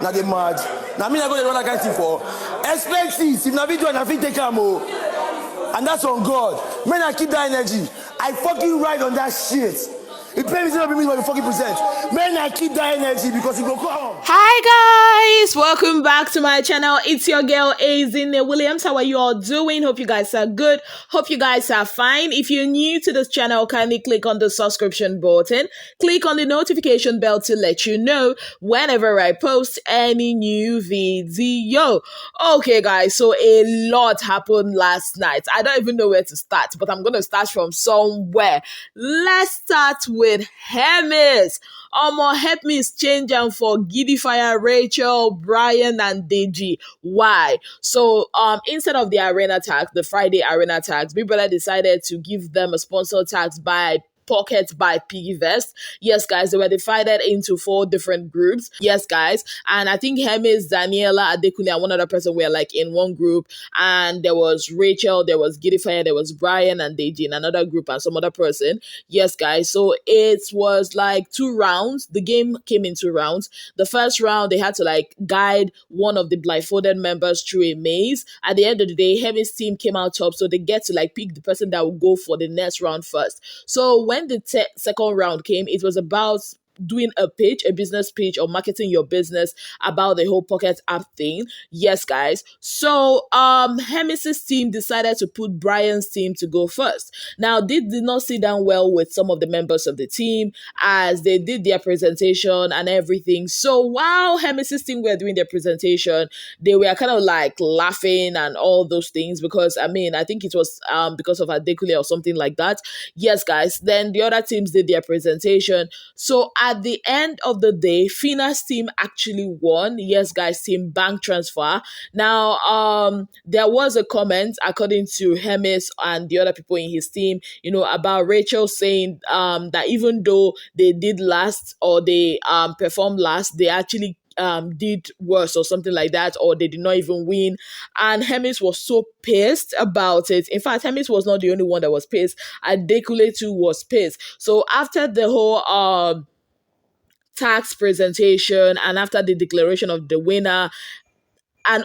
Now get mad. Now me I go to run that kind of thing for expenses. If na video and I fit take am and that's on God. Man, I keep that energy. I fucking ride on that shit. It pay me 0.40%. Man, I keep that energy because it go come. Hi guys, welcome back to my channel. It's your girl Azine Williams. How are you all doing? Hope you guys are good. Hope you guys are fine. If you're new to this channel, kindly click on the subscription button. Click on the notification bell to let you know whenever I post any new video. Okay guys, so a lot happened last night. I don't even know where to start, but I'm gonna start from somewhere. Let's start with Hermes. Hermes change them for Gidifya, Rachel, Brayann, and Deji. Why? So instead of the arena tags, the Friday arena tags, Big Brother decided to give them a sponsor tags by Pockets by Piggyvest. Yes, guys, they were divided into 4 different groups. Yes, guys. And I think Hermes, Daniela, Adekunle, and one other person were like in one group. And there was Rachel, there was Gidifya, there was Brayann and Deji in another group and some other person. Yes, guys. So it was like 2 rounds. The game came in 2 rounds. The first round, they had to like guide one of the blindfolded members through a maze. At the end of the day, Hermes team came out top. So they get to like pick the person that will go for the next round first. So when the second round came, it was about doing a pitch, a business pitch, or marketing your business about the whole Pocket app thing. Yes, guys. So Hermes' team decided to put Brayann's team to go first. Now, they did not sit down well with some of the members of the team as they did their presentation and everything. So while Hermes' team were doing their presentation, they were kind of like laughing and all those things because I think it was because of Adekunle or something like that. Yes, guys. Then the other teams did their presentation. So at the end of the day, Phyna's team actually won. Yes, guys, team bank transfer. Now, there was a comment according to Hermes and the other people in his team, about Rachel saying that even though they did last or they performed last, they actually did worse or something like that, or they did not even win. And Hermes was so pissed about it. In fact, Hermes was not the only one that was pissed. Adekunle too was pissed. So after the whole tax presentation and after the declaration of the winner, and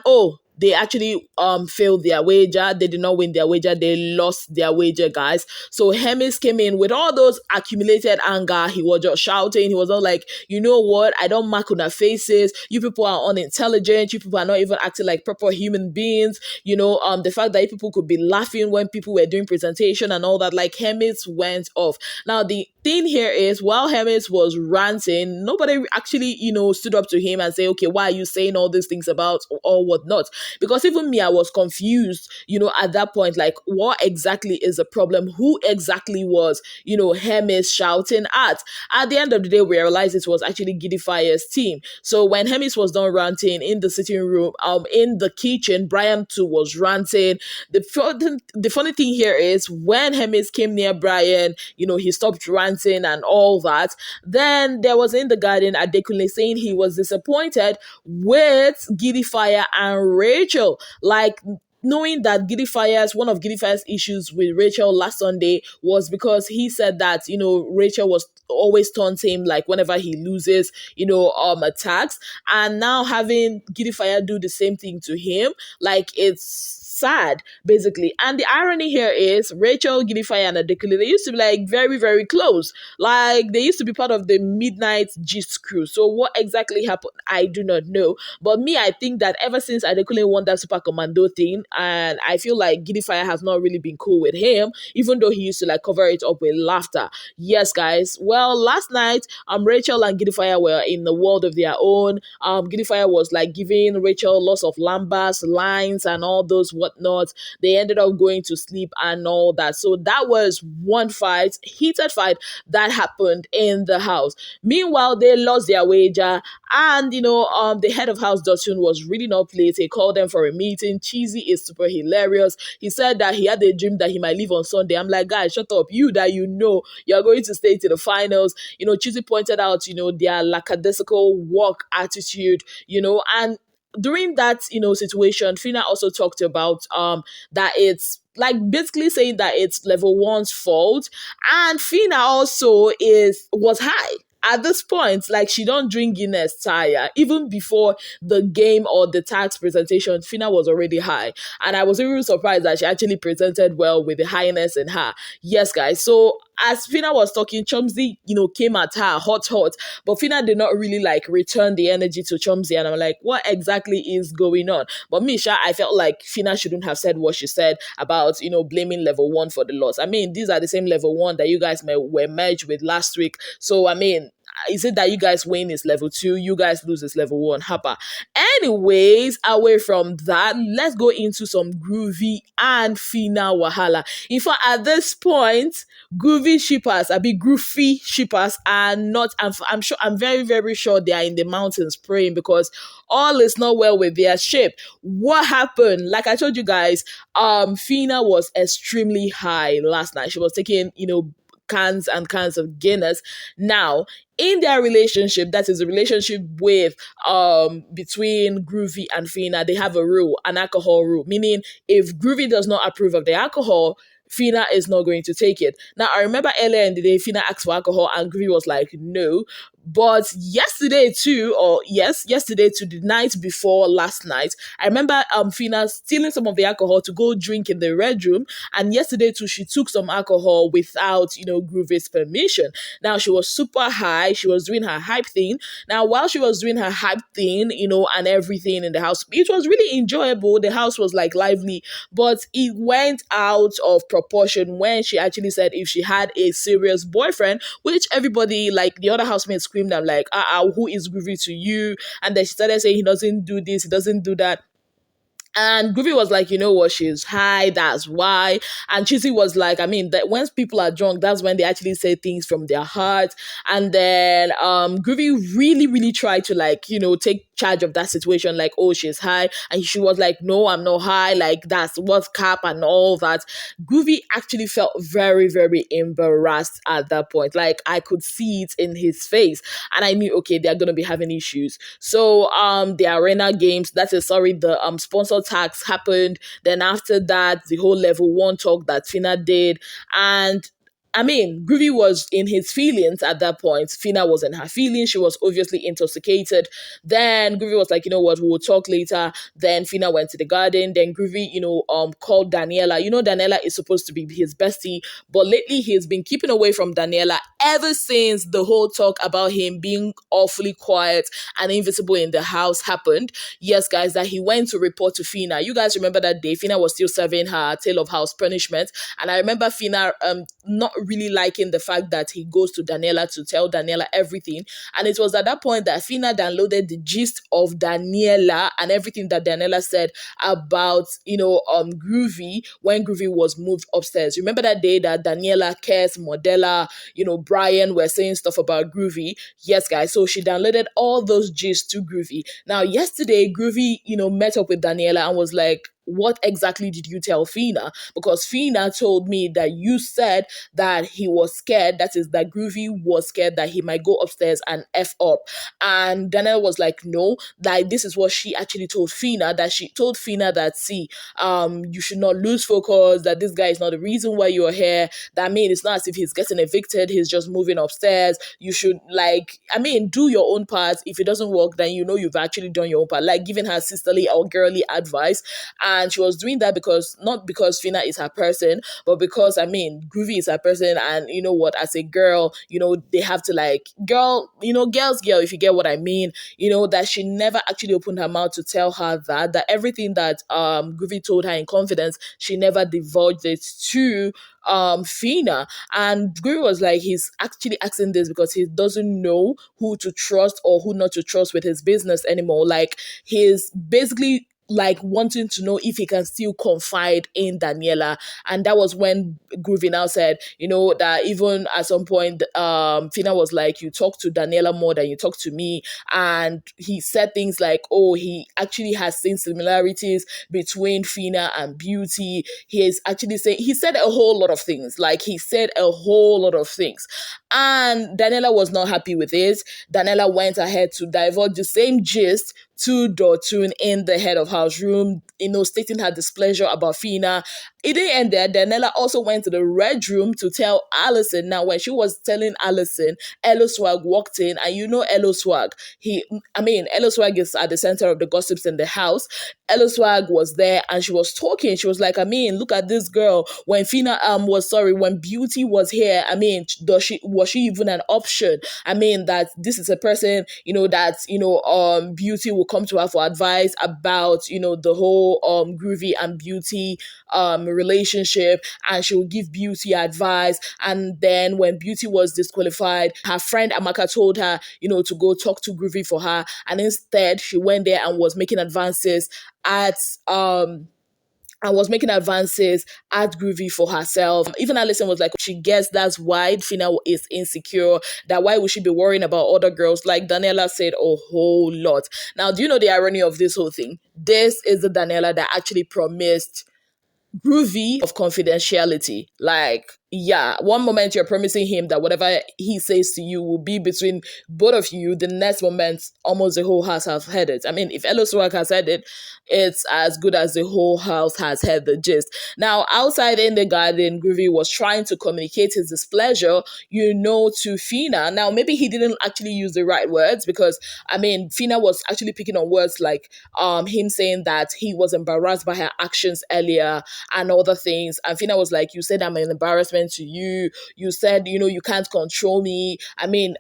they actually failed their wager. They did not win their wager. They lost their wager, guys. So Hermes came in with all those accumulated anger. He was just shouting. He was all like, you know what? I don't mark on their faces. You people are unintelligent. You people are not even acting like proper human beings. The fact that you people could be laughing when people were doing presentation and all that, like Hermes went off. Now, the thing here is, while Hermes was ranting, nobody actually, stood up to him and say, okay, why are you saying all these things about or whatnot? Because even me, I was confused, at that point, like, what exactly is the problem? Who exactly was, Hermes shouting at? At the end of the day, we realized it was actually Gidifya's team. So when Hermes was done ranting in the sitting room, in the kitchen, Brayann too was ranting. The funny thing here is, when Hermes came near Brayann, he stopped ranting and all that. Then there was in the garden Adekunle saying he was disappointed with Gidifya and Rachel, like knowing that one of Gidifya's issues with Rachel last Sunday was because he said that, Rachel was always taunting him, like whenever he loses, attacks, and now having Gidifya do the same thing to him, like it's sad, basically. And the irony here is Rachel, Gidifya, and Adekunle, they used to be like very, very close. Like they used to be part of the Midnight Gist crew. So what exactly happened, I do not know. But me, I think that ever since Adekunle won that Super Commando thing, and I feel like Gidifya has not really been cool with him, even though he used to like cover it up with laughter. Yes, guys. Well, last night, Rachel and Gidifya were in the world of their own. Gidifya was like giving Rachel lots of lambast lines and all those whatnot. They ended up going to sleep and all that. So that was one heated fight that happened in the house. Meanwhile, they lost their wager, and the head of house, Dotun, was really not pleased. He called them for a meeting. Cheesy is super hilarious. He said that he had a dream that he might leave on Sunday. I'm like, guys, shut up. You're going to stay to the finals. Cheesy pointed out, their lackadaisical work attitude, and during that, situation, Phyna also talked about that it's like basically saying that it's level 1's fault, and Phyna also was high. at this point, like, she don't drink Guinness tire. Even before the game or the tax presentation, Phyna was already high. And I was even surprised that she actually presented well with the highness in her. Yes, guys. So as Phyna was talking, Chomzy, came at her hot, but Phyna did not really like return the energy to Chomzy. And I'm like, what exactly is going on? But Misha, I felt like Phyna shouldn't have said what she said about, blaming level 1 for the loss. I mean, these are the same level 1 that you guys were merged with last week. So, I mean, is it that you guys win is level 2, you guys lose is level 1? Hapa. Anyways, away from that, let's go into some Groovy and Phyna wahala. In fact, at this point, Groovy shippers, Groovy shippers are not, I'm very, very sure they are in the mountains praying, because all is not well with their ship. What happened? Like I told you guys, Phyna was extremely high last night. She was taking, cans and cans of Guinness. Now, in their relationship, that is a relationship with between Groovy and Phyna, they have a rule, an alcohol rule, meaning if Groovy does not approve of the alcohol, Phyna is not going to take it. Now, I remember earlier in the day, Phyna asked for alcohol and Groovy was like, no. But yesterday to the night before last night, I remember Phyna stealing some of the alcohol to go drink in the red room. And yesterday too, she took some alcohol without, Groovy's permission. Now, she was super high. She was doing her hype thing. Now, while she was doing her hype thing, and everything in the house, it was really enjoyable. The house was like lively, but it went out of proportion when she actually said if she had a serious boyfriend, which everybody, like the other housemates, screamed. I'm like, who is Groovy to you? And then she started saying he doesn't do this, he doesn't do that. And Groovy was like, you know what, she's high, that's why. And Chizzy was like, I mean, that when people are drunk, that's when they actually say things from their heart. And then Groovy really, really tried to, like, take charge of that situation, like, oh, she's high. And she was like, no, I'm not high, like, that's what's cap and all that. Groovy actually felt very, very embarrassed at that point. Like, I could see it in his face. And I knew, okay, they're going to be having issues. So the arena games, the sponsor tax happened. Then after that, the whole level 1 talk that Phyna did. And I mean, Groovy was in his feelings at that point. Phyna was in her feelings. She was obviously intoxicated. Then Groovy was like, you know what, we'll talk later. Then Phyna went to the garden. Then Groovy, called Daniela. Daniela is supposed to be his bestie, but lately he's been keeping away from Daniela ever since the whole talk about him being awfully quiet and invisible in the house happened. Yes, guys, that he went to report to Phyna. You guys remember that day Phyna was still serving her tale of house punishment. And I remember Phyna not really liking the fact that he goes to Daniela to tell Daniela everything. And it was at that point that Phyna downloaded the gist of Daniela and everything that Daniela said about, Groovy when Groovy was moved upstairs. Remember that day that Daniela, Kes, Modella, Brayann were saying stuff about Groovy? Yes, guys. So she downloaded all those gists to Groovy. Now, yesterday, Groovy, met up with Daniela and was like, what exactly did you tell Phyna? Because Phyna told me that you said that he was scared, that is, that Groovy was scared that he might go upstairs and F up. And Daniel was like, no, like this is what she actually told Phyna, that she told Phyna that, see, you should not lose focus, that this guy is not the reason why you're here. That, I mean, it's not as if he's getting evicted, he's just moving upstairs. You should, do your own part. If it doesn't work, then you've actually done your own part, like giving her sisterly or girly advice. And she was doing that not because Phyna is her person, but because, Groovy is her person. And you know what, as a girl, they have to girls, if you get what I mean, that she never actually opened her mouth to tell her that everything that Groovy told her in confidence, she never divulged it to Phyna. And Groovy was like, he's actually asking this because he doesn't know who to trust or who not to trust with his business anymore. Like, he's basically wanting to know if he can still confide in Daniela. And that was when Groovy now said, that even at some point, Phyna was like, you talk to Daniela more than you talk to me. And he said things like, oh, he actually has seen similarities between Phyna and Beauty. He said a whole lot of things. And Daniela was not happy with it. Daniela went ahead to divulge the same gist to Dotun in the head of house room. stating her displeasure about Phyna. It didn't end there. Daniela also went to the red room to tell Allison. Now, when she was telling Allison, Elo Swag walked in, and Elo Swag. Elo Swag is at the center of the gossips in the house. Elo Swag was there, and she was talking. She was like, look at this girl. When when Beauty was here, was she even an option? That this is a person, Beauty will come to her for advice about, the whole Groovy and Beauty relationship, and she will give Beauty advice. And then when Beauty was disqualified, her friend Amaka told her, to go talk to Groovy for her, and instead she went there and was making advances at Groovy for herself. Even Alison was like, she guessed that's why Phyna is insecure, that why would she be worrying about other girls? Like Daniela said a whole lot. Now, do you know the irony of this whole thing? This is the Daniela that actually promised Groovy of confidentiality. Like, yeah, one moment you're promising him that whatever he says to you will be between both of you. The next moment, almost the whole house has heard it. If Elo Swag has heard it, it's as good as the whole house has heard the gist. Now, outside in the garden, Groovy was trying to communicate his displeasure, to Phyna. Now, maybe he didn't actually use the right words, because, Phyna was actually picking on words like him saying that he was embarrassed by her actions earlier and other things. And Phyna was like, you said I'm an embarrassment to you. You said, you can't control me.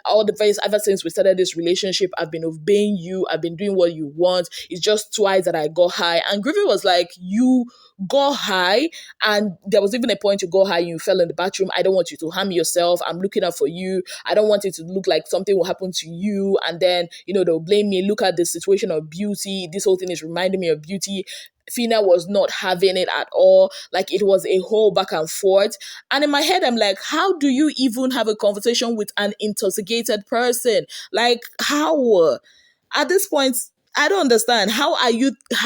All the ways ever since we started this relationship, I've been obeying you. I've been doing what you want. It's just twice that I got high. And Groovy was like, you got high, and there was even a point you got high and you fell in the bathroom. I don't want you to harm yourself. I'm looking out for you. I don't want it to look like something will happen to you, and then, they'll blame me. Look at the situation of Beauty. This whole thing is reminding me of Beauty. Phyna was not having it at all. Like, it was a whole back and forth. And in my head, I'm like, how do you even have a conversation with an intoxicated person? Like, how? At this point, I don't understand. How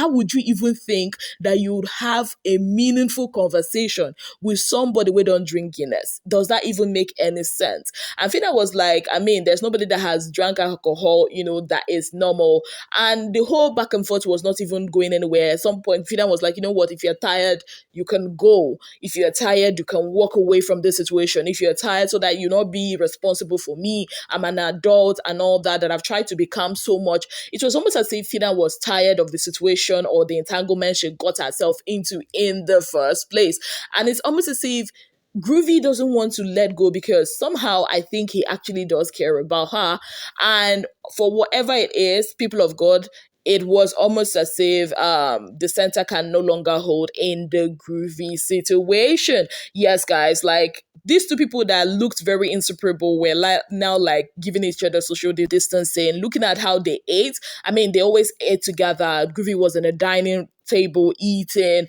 would you even think that you would have a meaningful conversation with somebody who don't drink Guinness? Does that even make any sense? And Phyna was like, there's nobody that has drank alcohol, that is normal. And the whole back and forth was not even going anywhere. At some point, Phyna was like, you know what, if you're tired, you can go. If you're tired, you can walk away from this situation. If you're tired, so that you not be responsible for me, I'm an adult and all that I've tried to become so much. It was almost as if Phyna was tired of the situation or the entanglement she got herself into in the first place. And it's almost as if Groovy doesn't want to let go, because somehow I think he actually does care about her. And for whatever it is, people of God, it was almost as if the center can no longer hold in the Groovy situation. Yes, guys, like, these two people that looked very inseparable were now giving each other social distancing, looking at how they ate. They always ate together. Groovy was in a dining table eating,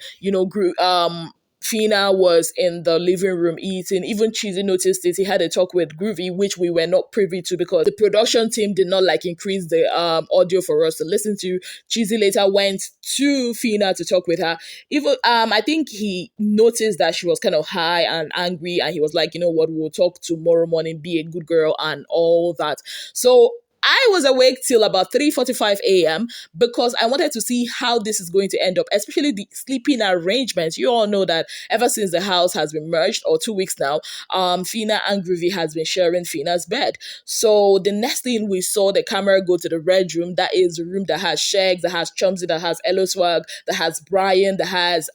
Phyna was in the living room eating. Even Cheesy noticed it. He had a talk with Groovy, which we were not privy to because the production team did not increase the audio for us to listen to. Cheesy later went to Phyna to talk with her. Even I think he noticed that she was kind of high and angry, and he was like, you know what, we'll talk tomorrow morning, be a good girl and all that. So I was awake till about 3:45 a.m. because I wanted to see how this is going to end up, especially the sleeping arrangements. You all know that ever since the house has been merged, or 2 weeks now, Phyna and Groovy has been sharing Phyna's bed. So the next thing we saw the camera go to the red room, that is the room that has Shegs, that has Chumsy, that has Elo Swag, that has Brayann, that has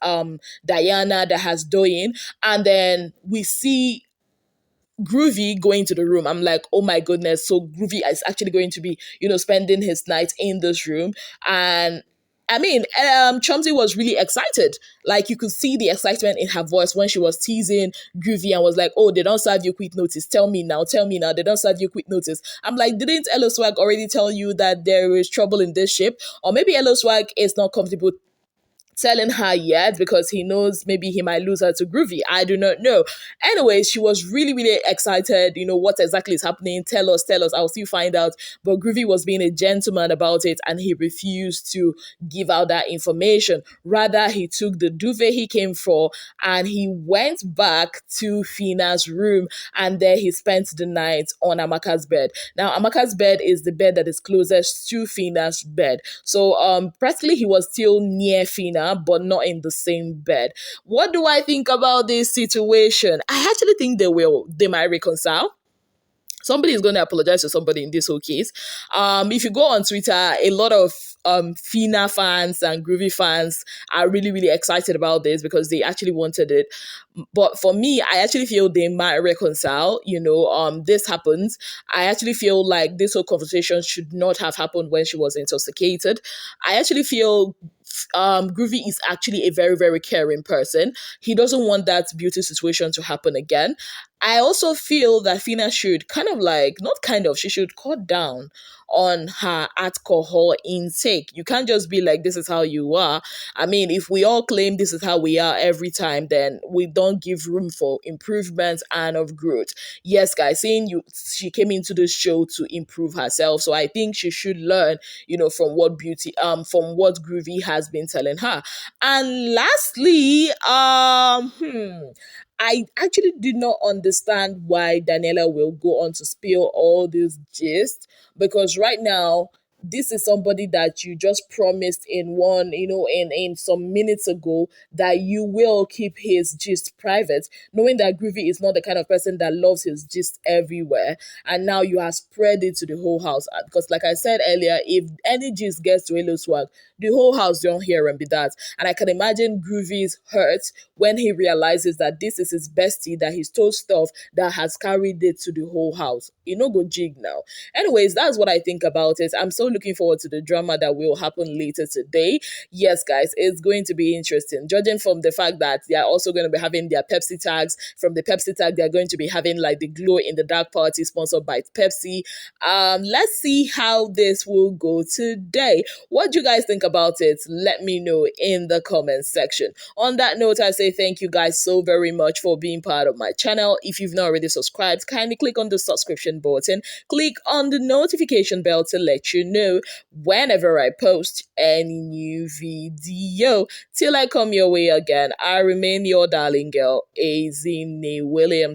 Diana, that has Doyin, and then we see Groovy going to the room. I'm like, oh my goodness. So Groovy is actually going to be, spending his night in this room. And Chumsy was really excited. Like, you could see the excitement in her voice when she was teasing Groovy and was like, oh, they don't serve you quick notice. Tell me now. They don't serve you quick notice. I'm like, didn't Elo Swag already tell you that there is trouble in this ship? Or maybe Elo Swag is not comfortable telling her yet because he knows maybe he might lose her to Groovy. I do not know. Anyways, she was really, really excited. What exactly is happening? Tell us. I'll still find out. But Groovy was being a gentleman about it, and he refused to give out that information. Rather, he took the duvet he came for and he went back to Phyna's room, and there he spent the night on Amaka's bed. Now, Amaka's bed is the bed that is closest to Phyna's bed. So, practically he was still near Phyna. Phyna, but not in the same bed. What do I think about this situation? I actually think they might reconcile. Somebody is going to apologize to somebody in this whole case. If you go on Twitter, a lot of Phyna fans and Groovy fans are really, really excited about this because they actually wanted it. But for me, I actually feel they might reconcile. This happens. I actually feel like this whole conversation should not have happened when she was intoxicated. I actually feel Groovy is actually a very, very caring person. He doesn't want that beauty situation to happen again. I also feel that Phyna should she should cut down on her alcohol intake. You can't just be like, this is how you are. I mean, if we all claim this is how we are every time, then we don't give room for improvement and of growth. Yes, guys, she came into the show to improve herself. So I think she should learn, from what Groovy has been telling her. And lastly, I actually did not understand why Daniela will go on to spill all this gist, because right now, this is somebody that you just promised in some minutes ago that you will keep his gist private, knowing that Groovy is not the kind of person that loves his gist everywhere. And now you have spread it to the whole house. Because like I said earlier, if any gist gets to Hello Swag, the whole house don't hear and be that. And I can imagine Groovy's hurt when he realizes that this is his bestie, that he's told stuff that has carried it to the whole house. Go jig now. Anyways, that's what I think about it. I'm so looking forward to the drama that will happen later today. Yes, guys, it's going to be interesting. Judging from the fact that they are also going to be having their Pepsi tags. From the Pepsi tag, they're going to be having like the glow in the dark party sponsored by Pepsi. Let's see how this will go today. What do you guys think about it? Let me know in the comments section. On that note, I say thank you guys so very much for being part of my channel. If you've not already subscribed, kindly click on the subscription button. Click on the notification bell to let you know whenever I post any new video. Till I come your way again, I remain your darling girl, Azine Williams.